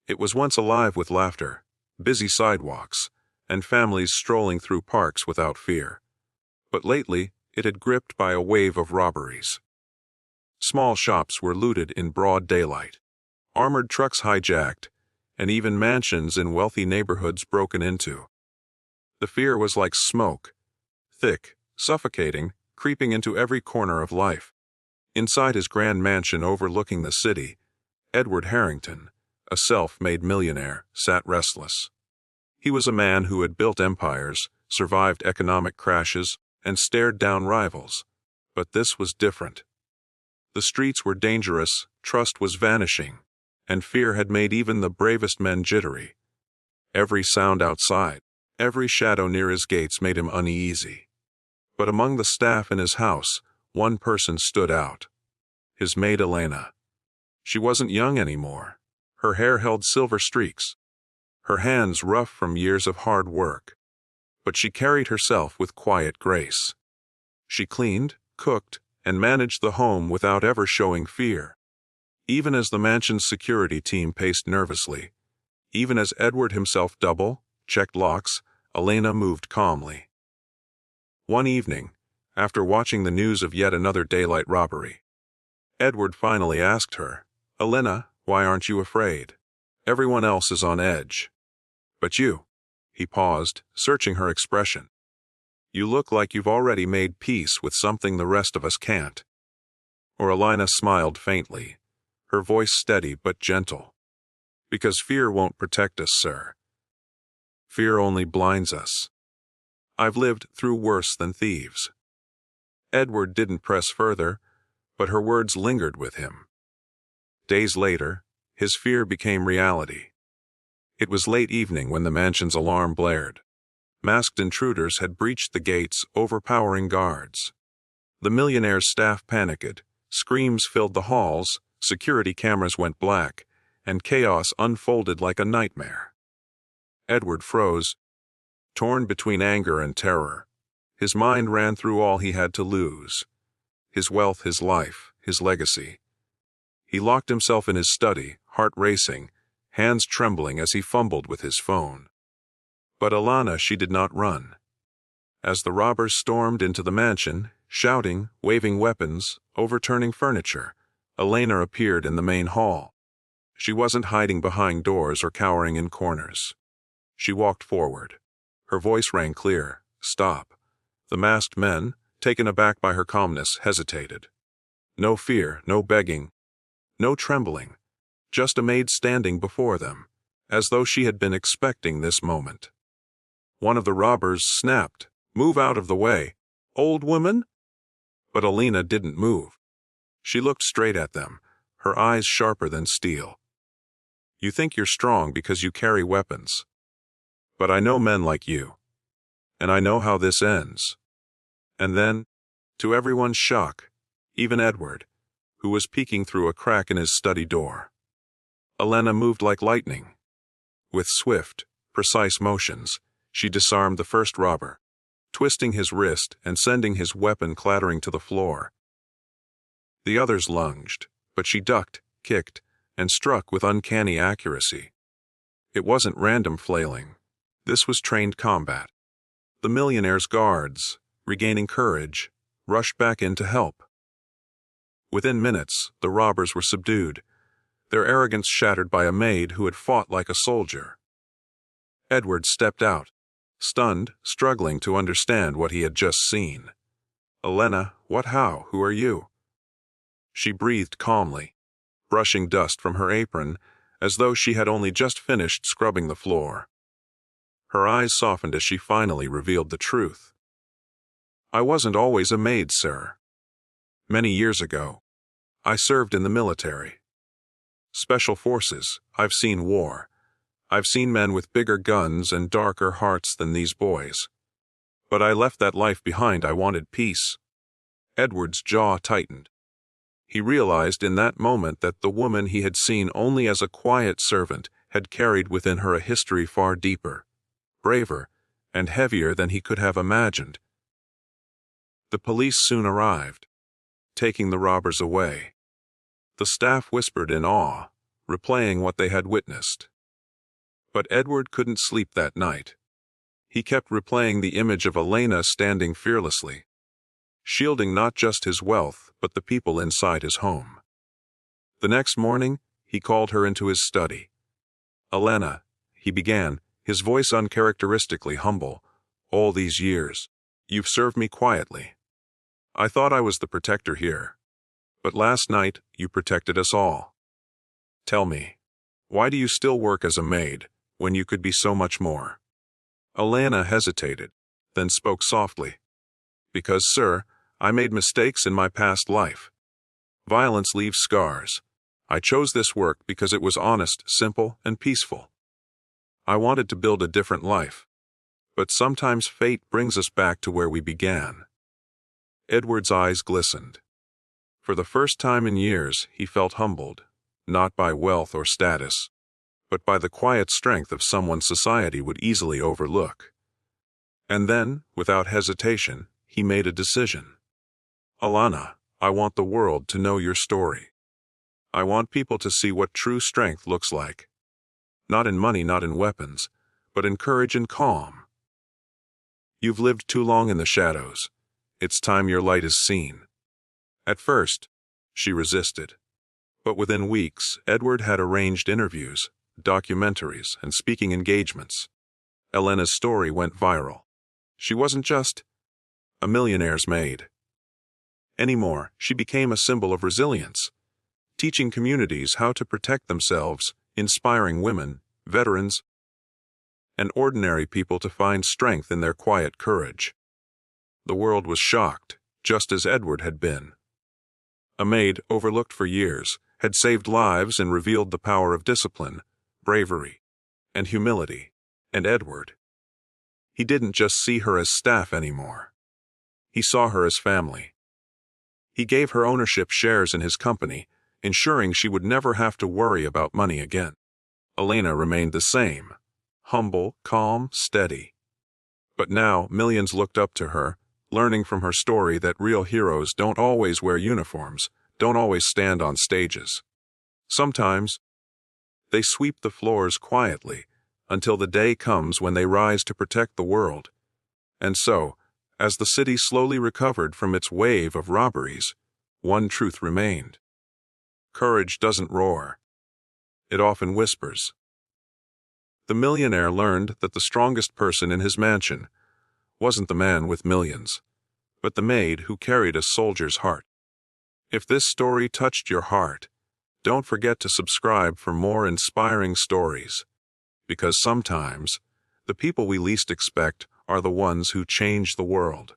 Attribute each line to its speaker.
Speaker 1: It was once alive with laughter, busy sidewalks, and families strolling through parks without fear. But lately, it had gripped by a wave of robberies. Small shops were looted in broad daylight, armored trucks hijacked, and even mansions in wealthy neighborhoods broken into. The fear was like smoke, thick, suffocating, creeping into every corner of life. Inside his grand mansion overlooking the city, Edward Harrington, a self-made millionaire, sat restless. He was a man who had built empires, survived economic crashes, and stared down rivals. But this was different. The streets were dangerous, trust was vanishing, and fear had made even the bravest men jittery. Every sound outside, every shadow near his gates made him uneasy. But among the staff in his house, one person stood out. His maid Elena. She wasn't young anymore. Her hair held silver streaks, her hands rough from years of hard work. But she carried herself with quiet grace. She cleaned, cooked, and managed the home without ever showing fear. Even as the mansion's security team paced nervously, even as Edward himself checked locks, Elena moved calmly. One evening, after watching the news of yet another daylight robbery, Edward finally asked her, "Elena, why aren't you afraid? Everyone else is on edge. But you." He paused, searching her expression. "You look like you've already made peace with something the rest of us can't." Elena smiled faintly, her voice steady but gentle. "Because fear won't protect us, sir. Fear only blinds us. I've lived through worse than thieves." Edward didn't press further, but her words lingered with him. Days later, his fear became reality. It was late evening when the mansion's alarm blared. Masked intruders had breached the gates, overpowering guards. The Millionaire's staff panicked, screams filled the halls, security cameras went black, and chaos unfolded like a nightmare. Edward froze, torn between anger and terror. His mind ran through all he had to lose: his wealth, his life, his legacy. He locked himself in his study, heart racing, hands trembling as he fumbled with his phone. But Elena, she did not run. As the robbers stormed into the mansion, shouting, waving weapons, overturning furniture, Elena appeared in the main hall. She wasn't hiding behind doors or cowering in corners. She walked forward. Her voice rang clear. "Stop." The masked men, taken aback by her calmness, hesitated. No fear, no begging, no trembling, just a maid standing before them, as though she had been expecting this moment. One of the robbers snapped, "Move out of the way, old woman!" But Elena didn't move. She looked straight at them, her eyes sharper than steel. "You think you're strong because you carry weapons. But I know men like you. And I know how this ends." And then, to everyone's shock, even Edward, who was peeking through a crack in his study door, Elena moved like lightning. With swift, precise motions, she disarmed the first robber, twisting his wrist and sending his weapon clattering to the floor. The others lunged, but she ducked, kicked, and struck with uncanny accuracy. It wasn't random flailing. This was trained combat. The Millionaire's guards, regaining courage, rushed back in to help. Within minutes, the robbers were subdued, their arrogance shattered by a maid who had fought like a soldier. Edward stepped out, stunned, struggling to understand what he had just seen. "Elena, who are you?" She breathed calmly, brushing dust from her apron as though she had only just finished scrubbing the floor. Her eyes softened as she finally revealed the truth. "I wasn't always a maid, sir. Many years ago, I served in the military. Special forces, I've seen war. I've seen men with bigger guns and darker hearts than these boys. But I left that life behind. I wanted peace." Edward's jaw tightened. He realized in that moment that the woman he had seen only as a quiet servant had carried within her a history far deeper, braver, and heavier than he could have imagined. The police soon arrived, taking the robbers away. The staff whispered in awe, replaying what they had witnessed. But Edward couldn't sleep that night. He kept replaying the image of Elena standing fearlessly, shielding not just his wealth but the people inside his home. The next morning, he called her into his study. "Elena," he began, his voice uncharacteristically humble, "all these years, you've served me quietly. I thought I was the protector here. But last night, you protected us all. Tell me, why do you still work as a maid, when you could be so much more?" Elena hesitated, then spoke softly. "Because, sir, I made mistakes in my past life. Violence leaves scars. I chose this work because it was honest, simple, and peaceful. I wanted to build a different life. But sometimes fate brings us back to where we began." Edward's eyes glistened. For the first time in years, he felt humbled, not by wealth or status, but by the quiet strength of someone society would easily overlook. And then, without hesitation, he made a decision. "Alana, I want the world to know your story. I want people to see what true strength looks like. Not in money, not in weapons, but in courage and calm. You've lived too long in the shadows. It's time your light is seen." At first, she resisted. But within weeks, Edward had arranged interviews, documentaries, and speaking engagements. Elena's story went viral. She wasn't just a millionaire's maid. Anymore, she became a symbol of resilience, teaching communities how to protect themselves, inspiring women, veterans, and ordinary people to find strength in their quiet courage. The world was shocked, just as Edward had been. A maid, overlooked for years, had saved lives and revealed the power of discipline, bravery, and humility. And Edward, he didn't just see her as staff anymore. He saw her as family. He gave her ownership shares in his company, ensuring she would never have to worry about money again. Elena remained the same, humble, calm, steady. But now millions looked up to her, learning from her story that real heroes don't always wear uniforms, don't always stand on stages. Sometimes, they sweep the floors quietly until the day comes when they rise to protect the world. And so, as the city slowly recovered from its wave of robberies, one truth remained. Courage doesn't roar. It often whispers. The millionaire learned that the strongest person in his mansion wasn't the man with millions, but the maid who carried a soldier's heart. If this story touched your heart, don't forget to subscribe for more inspiring stories, because sometimes the people we least expect are the ones who change the world.